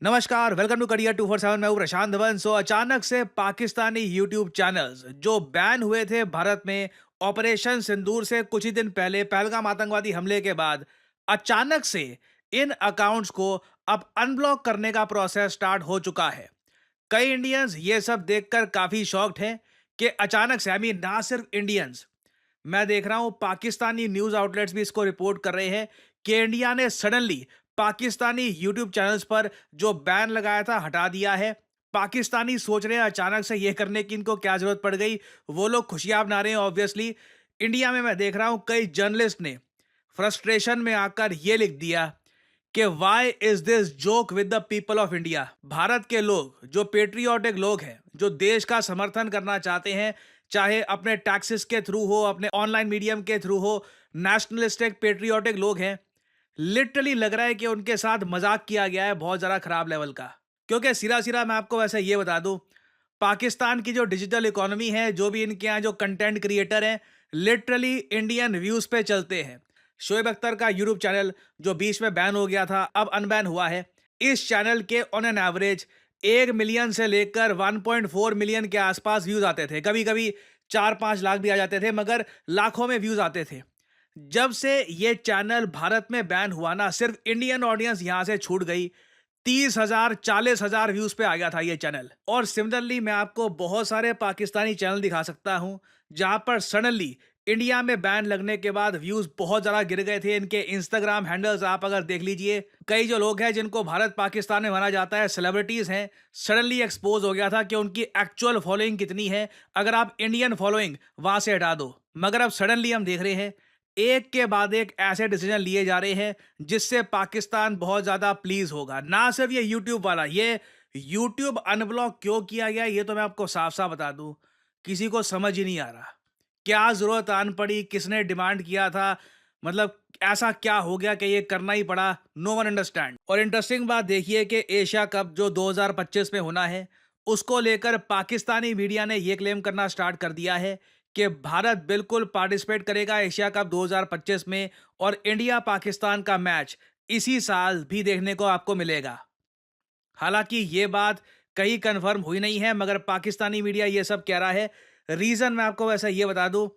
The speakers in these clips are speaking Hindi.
नमस्कार, वेलकम टू करियर 247। मैं हूं प्रशांत धवन। अचानक से पाकिस्तानी यूट्यूब चैनल्स जो बैन हुए थे भारत में ऑपरेशन सिंदूर से कुछ ही दिन पहले पहलगाम आतंकवादी हमले के बाद, अचानक से इन अकाउंट्स को अब अनब्लॉक करने का प्रोसेस स्टार्ट हो चुका है। कई इंडियंस ये सब देखकर काफी शॉक्ड हैं कि अचानक से, ना सिर्फ इंडियंस, मैं देख रहा हूं पाकिस्तानी न्यूज आउटलेट्स भी इसको रिपोर्ट कर रहे हैं कि इंडिया ने सडनली पाकिस्तानी यूट्यूब चैनल्स पर जो बैन लगाया था हटा दिया है। पाकिस्तानी सोच रहे हैं अचानक से ये करने की इनको क्या जरूरत पड़ गई। वो लोग खुशियां मना रहे हैं ऑब्वियसली। इंडिया में मैं देख रहा हूं कई जर्नलिस्ट ने फ्रस्ट्रेशन में आकर ये लिख दिया कि why is this joke with the people of India. Bharat के लोग जो पेट्रियोटिक लोग हैं, जो देश का समर्थन करना चाहते हैं, चाहे अपने टैक्सेस के थ्रू हो, अपने ऑनलाइन मीडियम के थ्रू हो, नेशनलिस्टिक पेट्रियोटिक लोग हैं, लिटरली लग रहा है कि उनके साथ मजाक किया गया है बहुत ज़्यादा खराब लेवल का। क्योंकि सिरा सिरा मैं आपको वैसे ये बता दूं, पाकिस्तान की जो डिजिटल इकोनॉमी है, जो भी इनके यहाँ जो कंटेंट क्रिएटर हैं, लिटरली इंडियन व्यूज पे चलते हैं। शोएब अख्तर का यूट्यूब चैनल जो बीच में बैन हो गया था, अब अनबैन हुआ है। इस चैनल के ऑन एन एवरेज 1 मिलियन से लेकर 1.4 मिलियन के आसपास व्यूज आते थे। कभी कभी 4-5 लाख भी आ जाते थे, मगर लाखों में व्यूज आते थे। जब से ये चैनल भारत में बैन हुआ ना, सिर्फ इंडियन ऑडियंस यहां से छूट गई। 30,000 40,000 व्यूज पे आ गया था ये चैनल। और सिमिलरली मैं आपको बहुत सारे पाकिस्तानी चैनल दिखा सकता हूं जहां पर सडनली इंडिया में बैन लगने के बाद व्यूज बहुत ज्यादा गिर गए थे। इनके इंस्टाग्राम हैंडल्स आप अगर देख लीजिए, कई जो लोग हैं जिनको भारत पाकिस्तान में माना जाता है, सेलिब्रिटीज हैं, सडनली एक्सपोज हो गया था कि उनकी एक्चुअल फॉलोइंग कितनी है अगर आप इंडियन फॉलोइंग वहां से हटा दो। मगर अब सडनली हम देख रहे हैं एक के बाद एक ऐसे डिसीजन लिए जा रहे हैं जिससे पाकिस्तान बहुत ज्यादा प्लीज होगा। ना सिर्फ ये यूट्यूब वाला, ये यूट्यूब अनब्लॉक क्यों किया गया ये तो मैं आपको साफ साफ बता दूं, किसी को समझ ही नहीं आ रहा। क्या जरूरत आन पड़ी, किसने डिमांड किया था, मतलब ऐसा क्या हो गया कि ये करना ही पड़ा, नो वन अंडरस्टैंड। और इंटरेस्टिंग बात देखिए कि एशिया कप जो 2025 में होना है, उसको लेकर पाकिस्तानी मीडिया ने यह क्लेम करना स्टार्ट कर दिया है कि भारत बिल्कुल पार्टिसिपेट करेगा एशिया कप 2025 में, और इंडिया पाकिस्तान का मैच इसी साल भी देखने को आपको मिलेगा। हालांकि ये बात कहीं कंफर्म हुई नहीं है, मगर पाकिस्तानी मीडिया ये सब कह रहा है। रीजन मैं आपको वैसा ये बता दूं,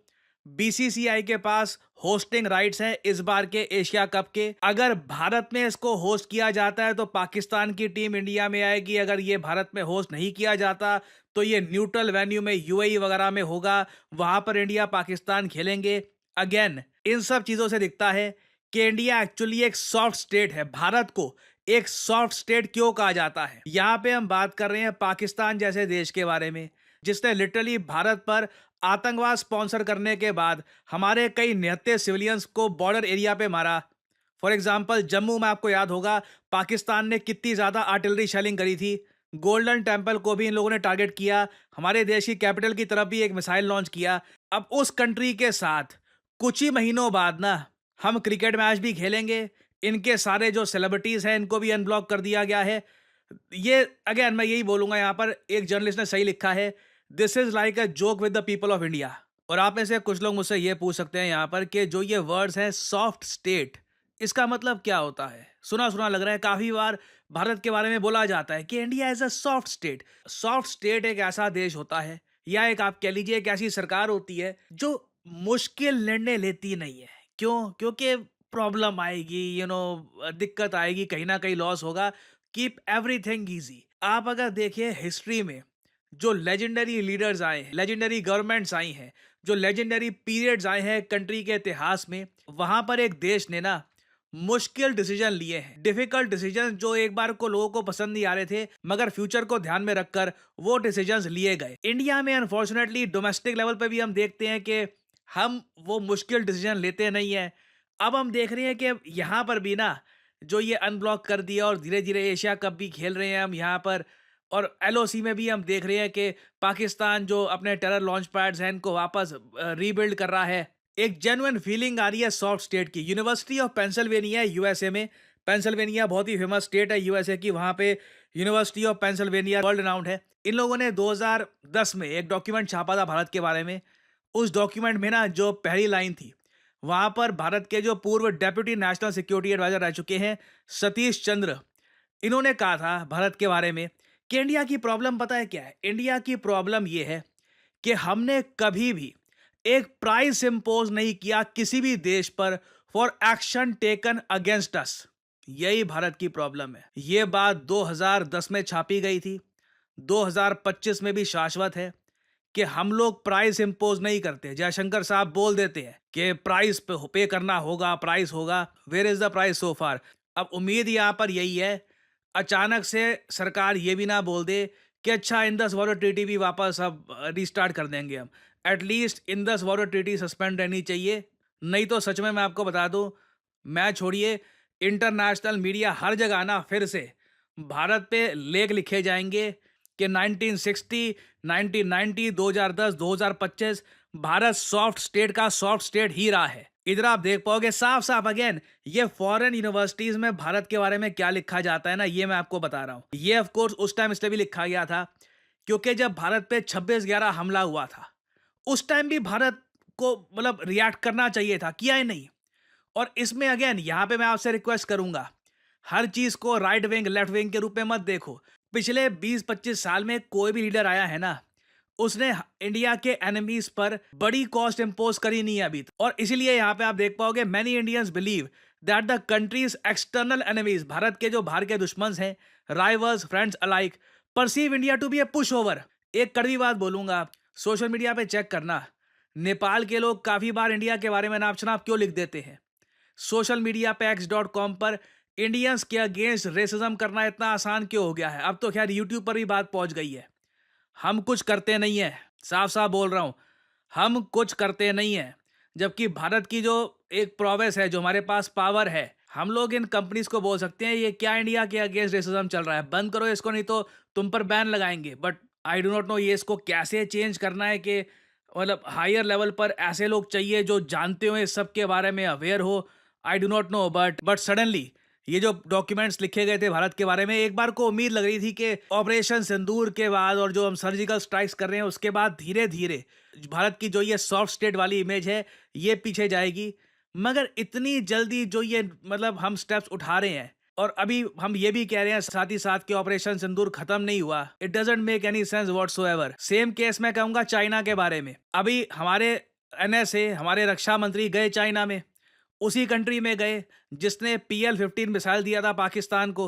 बीसीसीआई के पास होस्टिंग राइट्स हैं इस बार के एशिया कप के। अगर भारत में इसको होस्ट किया जाता है तो पाकिस्तान की टीम इंडिया में आएगी। अगर ये भारत में होस्ट नहीं किया जाता तो ये न्यूट्रल वेन्यू में यूएई वगैरह में होगा, वहां पर इंडिया पाकिस्तान खेलेंगे। अगेन इन सब चीजों से दिखता है कि इंडिया एक्चुअली एक सॉफ्ट स्टेट है। भारत को एक सॉफ्ट स्टेट क्यों कहा जाता है? यहां पे हम बात कर रहे हैं पाकिस्तान जैसे देश के बारे में, जिसने लिटरली भारत पर आतंकवाद स्पॉन्सर करने के बाद हमारे कई निहत्थे सिविलियंस को बॉर्डर एरिया पे मारा। फॉर एग्जाम्पल जम्मू में आपको याद होगा पाकिस्तान ने कितनी ज्यादा आर्टिलरी शेलिंग करी थी। गोल्डन टेम्पल को भी इन लोगों ने टारगेट किया। हमारे देश की कैपिटल की तरफ भी एक मिसाइल लॉन्च किया। अब उस कंट्री के साथ कुछ ही महीनों बाद ना हम क्रिकेट मैच भी खेलेंगे। इनके सारे जो सेलिब्रिटीज हैं इनको भी अनब्लॉक कर दिया गया है। ये अगेन मैं यही बोलूंगा, यहाँ पर एक जर्नलिस्ट ने सही लिखा है, this is like a joke with the people of India. और आप में से कुछ लोग मुझसे ये पूछ सकते हैं यहाँ पर कि जो ये वर्ड्स हैं सॉफ्ट स्टेट, इसका मतलब क्या होता है? सुना सुना लग रहा है। काफी बार भारत के बारे में बोला जाता है कि India is a soft state. Soft state एक ऐसा देश होता है, या एक आप कह लीजिए एक ऐसी सरकार होती है जो मुश्किल निर्णय लेती नहीं है। क्यों? क्योंकि प्रॉब्लम आएगी, दिक्कत आएगी, कहीं ना कहीं लॉस होगा। Keep everything easy. आप अगर देखिए हिस्ट्री में जो लेजेंडरी लीडर्स आए हैं, लेजेंडरी गवर्नमेंट्स आई हैं, जो लेजेंडरी पीरियड्स आए हैं कंट्री के इतिहास में, वहां पर एक देश ने ना मुश्किल डिसीजन लिए हैं, डिफिकल्ट डिसीजन जो एक बार को लोगों को पसंद नहीं आ रहे थे, मगर फ्यूचर को ध्यान में रखकर वो डिसीजंस लिए गए। इंडिया में अनफॉर्चुनेटली डोमेस्टिक लेवल पे भी हम देखते हैं कि हम वो मुश्किल डिसीजन लेते नहीं है। अब हम देख रहे हैं कि यहाँ पर भी ना जो ये अनब्लॉक कर दिया और धीरे धीरे एशिया कप भी खेल रहे हैं हम यहाँ पर। और एलओसी में भी हम देख रहे हैं कि पाकिस्तान जो अपने टेरर लॉन्च पैड्स हैं इनको वापस रीबिल्ड कर रहा है। एक जेन्युइन फीलिंग आ रही है सॉफ्ट स्टेट की। यूनिवर्सिटी ऑफ पेंसिल्वेनिया यूएसए में, पेंसिल्वेनिया बहुत ही फेमस स्टेट है यूएसए की, वहां पे university of Pennsylvania world round है। इन लोगों ने 2010 में एक डॉक्यूमेंट छापा था भारत के बारे में। उस डॉक्यूमेंट में ना जो पहली लाइन थी, वहां पर भारत के जो पूर्व डेप्यूटी नेशनल सिक्योरिटी एडवाइजर रह चुके हैं सतीश चंद्र, इन्होंने कहा था भारत के बारे में कि इंडिया की प्रॉब्लम पता है क्या है? इंडिया की प्रॉब्लम ये है कि हमने कभी भी एक प्राइस इंपोज नहीं किया किसी भी देश पर for action taken against us. यही भारत की प्रॉब्लम है। ये बात 2010 में छापी गई थी, 2025 में भी शाश्वत है कि हम लोग प्राइस इंपोज नहीं करते। जयशंकर साहब बोल देते हैं कि प्राइस पे करना होगा, प्राइस होगा। Where is the price so far? अब उम्मीद यहाँ पर यही है, अचानक से सरकार ये भी ना बोल दे कि अच्छा इंदस वाटर ट्रीटी भी वापस अब रिस्टार्ट कर देंगे हम। At least Indus water treaty suspend रहनी चाहिए। नहीं तो सच में मैं आपको बता दूं, मैं छोड़िए, इंटरनेशनल मीडिया हर जगह ना फिर से भारत पे लेख लिखे जाएंगे कि 1960, 1990, 2010, 2025 भारत सॉफ्ट स्टेट का सॉफ्ट स्टेट ही रहा है। इधर आप देख पाओगे साफ साफ अगेन, ये फॉरेन यूनिवर्सिटीज में भारत के बारे में क्या लिखा जाता है ना, ये मैं आपको बता रहा हूं। ये ऑफ कोर्स उस टाइम इसलिए भी लिखा गया था क्योंकि जब भारत पे 26/11 हमला हुआ था, उस टाइम भी भारत को मतलब रिएक्ट करना चाहिए था, किया ही नहीं। और इसमें अगेन यहाँ पे मैं आपसे रिक्वेस्ट करूंगा, हर चीज को राइट विंग लेफ्ट विंग के रूप में मत देखो। पिछले 20-25 साल में कोई भी लीडर आया है ना, उसने इंडिया के एनिमीज पर बड़ी कॉस्ट इंपोज करी नहीं है अभी तक। और इसीलिए यहाँ पे आप देख पाओगे many Indians believe that the country's external enemies, Bharat के जो बाहर के दुश्मन हैं, rivals friends alike, perceive India to be a pushover. एक कड़वी बात बोलूंगा, सोशल मीडिया पे चेक करना, नेपाल के लोग काफी बार इंडिया के बारे में नाप छनाप क्यों लिख देते हैं। सोशल मीडिया पे x.com पर इंडियंस के अगेंस्ट रेसिज्म करना इतना आसान क्यों हो गया है? अब तो खैर यूट्यूब पर भी बात पहुंच गई है। हम कुछ करते नहीं है, साफ साफ बोल रहा हूं, हम कुछ करते नहीं है। जबकि भारत की जो एक प्रोवेस है, जो हमारे पास पावर है, हम लोग इन कंपनीज को बोल सकते हैं ये क्या इंडिया के अगेंस्ट रेसिज्म चल रहा है, बंद करो इसको नहीं तो तुम पर बैन लगाएंगे। But I do not know ये इसको कैसे चेंज करना है कि मतलब हायर लेवल पर ऐसे लोग चाहिए जो जानते हो इस सब के बारे में, अवेयर हो। I do not know but suddenly ये जो डॉक्यूमेंट्स लिखे गए थे भारत के बारे में, एक बार को उम्मीद लग रही थी कि ऑपरेशन सिंदूर के बाद और जो हम सर्जिकल स्ट्राइक्स कर रहे हैं उसके बाद धीरे धीरे भारत की जो ये सॉफ्ट स्टेट वाली इमेज है ये पीछे जाएगी। मगर इतनी जल्दी जो ये मतलब हम स्टेप्स उठा रहे हैं, और अभी हम ये भी कह रहे हैं साथ ही साथ कि ऑपरेशन सिंदूर खत्म नहीं हुआ, it doesn't make any sense whatsoever. Same case मैं कहूंगा चाइना के बारे में। अभी हमारे एनएसए, हमारे रक्षा मंत्री गए चाइना में, उसी कंट्री में गए जिसने PL-15 मिसाइल दिया था पाकिस्तान को।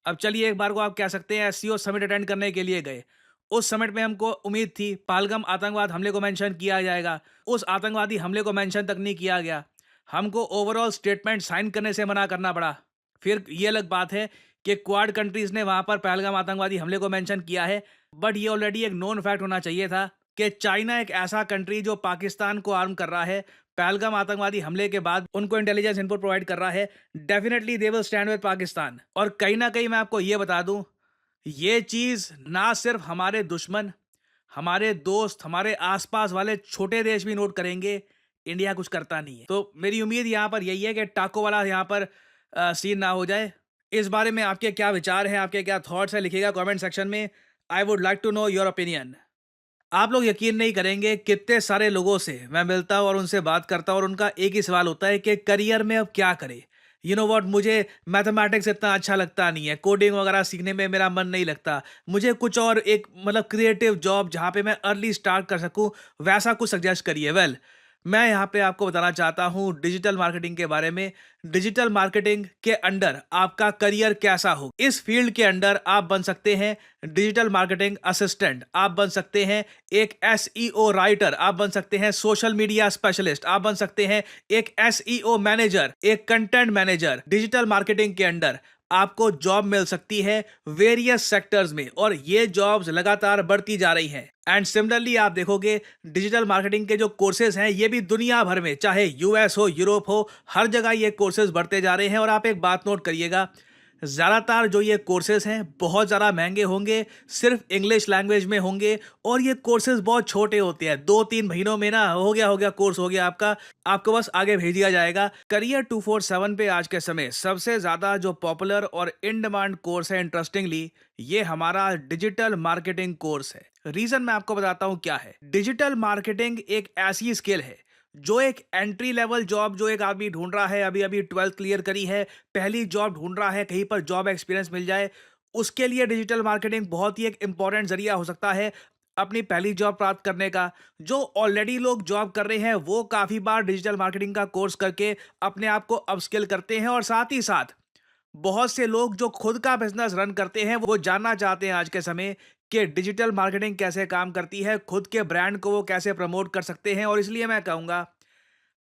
अब चलिए एक बार को आप कह सकते हैं एससीओ समिट अटेंड करने के लिए गए। उस समिट में हमको उम्मीद थी पहलगाम आतंकवाद हमले को मेंशन किया जाएगा, उस आतंकवादी हमले को मेंशन तक नहीं किया गया। हमको ओवरऑल स्टेटमेंट साइन करने से मना करना पड़ा। फिर ये अलग बात है कि क्वाड कंट्रीज ने वहां पर पहलगाम आतंकवादी हमले को मेंशन किया है, बट ये ऑलरेडी एक नोन फैक्ट होना चाहिए था कि चाइना एक ऐसा कंट्री जो पाकिस्तान को आर्म कर रहा है, पहलगाम आतंकवादी हमले के बाद उनको इंटेलिजेंस इनपुट प्रोवाइड कर रहा है, definitely they will stand with Pakistan. और कहीं ना कहीं मैं आपको ये बता दूं, ये चीज ना सिर्फ हमारे दुश्मन, हमारे दोस्त, हमारे आसपास वाले छोटे देश भी नोट करेंगे, इंडिया कुछ करता नहीं है। तो मेरी उम्मीद यहाँ पर यही है कि टाको वाला यहाँ पर सीन ना हो जाए। इस बारे में आपके क्या विचार हैं, आपके क्या थॉट्स हैं, लिखिएगा कमेंट सेक्शन में। I would like to know your opinion. आप लोग यकीन नहीं करेंगे कितने सारे लोगों से मैं मिलता हूँ और उनसे बात करता हूँ और उनका एक ही सवाल होता है कि करियर में अब क्या करें। यू नो व्हाट, मुझे मैथमेटिक्स इतना अच्छा लगता नहीं है, कोडिंग वगैरह सीखने में मेरा मन नहीं लगता, मुझे कुछ और एक मतलब क्रिएटिव जॉब जहाँ पे मैं अर्ली स्टार्ट कर सकूँ वैसा कुछ सजेस्ट करिए। वेल, मैं यहाँ पे आपको बताना चाहता हूँ डिजिटल मार्केटिंग के बारे में। डिजिटल मार्केटिंग के अंडर आपका करियर कैसा हो, इस फील्ड के अंडर आप बन सकते हैं डिजिटल मार्केटिंग असिस्टेंट, आप बन सकते हैं एक SEO राइटर, आप बन सकते हैं सोशल मीडिया स्पेशलिस्ट, आप बन सकते हैं एक SEO मैनेजर, एक कंटेंट मैनेजर। डिजिटल मार्केटिंग के अंडर आपको जॉब मिल सकती है वेरियस सेक्टर्स में, और ये जॉब्स लगातार बढ़ती जा रही हैं। एंड सिमिलरली आप देखोगे डिजिटल मार्केटिंग के जो कोर्सेज हैं ये भी दुनिया भर में, चाहे US हो, यूरोप हो, हर जगह ये कोर्सेज बढ़ते जा रहे हैं। और आप एक बात नोट करिएगा, ज़्यादातर जो ये कोर्सेज हैं बहुत ज़्यादा महंगे होंगे, सिर्फ इंग्लिश लैंग्वेज में होंगे, और ये कोर्सेज बहुत छोटे होते हैं। 2-3 महीनों में ना हो गया कोर्स हो गया आपका, आपको बस आगे भेज दिया जाएगा। करियर 247 पे आज के समय सबसे ज़्यादा जो पॉपुलर और इन डिमांड कोर्स है, इंटरेस्टिंगली, ये हमारा डिजिटल मार्केटिंग कोर्स है। रीज़न मैं आपको बताता हूँ क्या है। डिजिटल मार्केटिंग एक ऐसी स्किल है जो एक एंट्री लेवल जॉब जो एक आदमी ढूंढ रहा है, अभी अभी 12th क्लियर करी है, पहली जॉब ढूंढ रहा है, कहीं पर जॉब एक्सपीरियंस मिल जाए, उसके लिए डिजिटल मार्केटिंग बहुत ही एक इंपॉर्टेंट जरिया हो सकता है अपनी पहली जॉब प्राप्त करने का। जो ऑलरेडी लोग जॉब कर रहे हैं वो काफी बार डिजिटल मार्केटिंग का कोर्स करके अपने आप को अपस्किल करते हैं, और साथ ही साथ बहुत से लोग जो खुद का बिजनेस रन करते हैं वो जानना चाहते हैं आज के समय कि डिजिटल मार्केटिंग कैसे काम करती है, खुद के ब्रांड को वो कैसे प्रमोट कर सकते हैं। और इसलिए मैं कहूंगा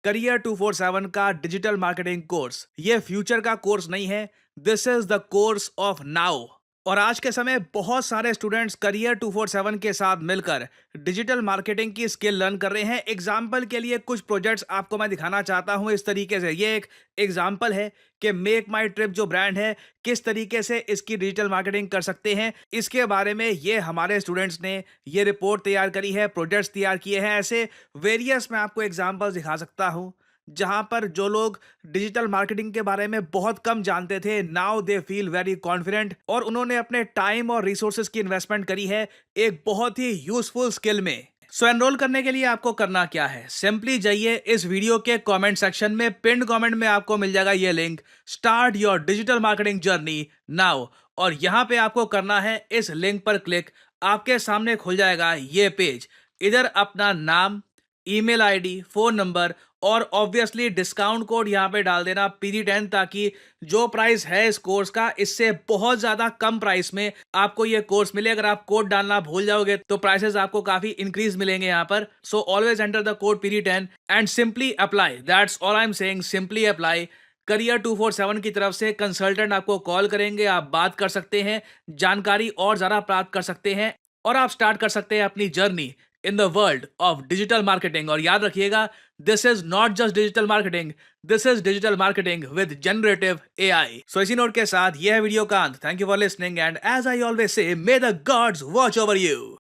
करियर 247 का डिजिटल मार्केटिंग कोर्स ये फ्यूचर का कोर्स नहीं है, this is the course of now. और आज के समय बहुत सारे स्टूडेंट्स करियर 247 के साथ मिलकर डिजिटल मार्केटिंग की स्किल लर्न कर रहे हैं। एग्जाम्पल के लिए कुछ प्रोजेक्ट्स आपको मैं दिखाना चाहता हूं इस तरीके से। ये एक एग्जाम्पल है कि मेक माई ट्रिप जो ब्रांड है किस तरीके से इसकी डिजिटल मार्केटिंग कर सकते हैं। इसके बारे में ये हमारे स्टूडेंट्स ने ये रिपोर्ट तैयार करी है, प्रोजेक्ट्स तैयार किए हैं। ऐसे वेरियस मैं आपको एग्जाम्पल्स दिखा सकता हूं जहां पर जो लोग डिजिटल मार्केटिंग के बारे में बहुत कम जानते थे, now they feel very confident, और उन्होंने अपने टाइम और रिसोर्सेज की इन्वेस्टमेंट करी है एक बहुत ही यूजफुल स्किल में। सो एनरोल करने के लिए आपको करना क्या है, सिंपली जाइए इस वीडियो के कमेंट सेक्शन में, पिन कमेंट में आपको मिल जाएगा ये link, start your digital marketing journey now. और यहां पे आपको करना है इस लिंक पर क्लिक, आपके सामने खुल जाएगा ये पेज। इधर अपना नाम, ईमेल आईडी, फोन नंबर और ऑब्वियसली डिस्काउंट कोड यहाँ पे डाल देना PD10, ताकि जो प्राइस है इस कोर्स का इससे बहुत ज्यादा कम प्राइस में आपको ये कोर्स मिले। अगर आप कोड डालना भूल जाओगे तो प्राइसेस आपको काफी इंक्रीज मिलेंगे यहाँ पर। So always enter the code PD10 and simply apply, that's all I am saying, simply apply. Career 247 की तरफ से कंसल्टेंट आपको कॉल करेंगे, आप बात कर सकते हैं, जानकारी और ज्यादा प्राप्त कर सकते हैं, और आप स्टार्ट कर सकते हैं अपनी journey in the world of digital marketing. और याद रखिएगा, this is not just digital marketing, this is digital marketing with generative AI। So इसी नोट के साथ यह है वीडियो का अंत। Thank you for listening and as I always say, may the gods watch over you.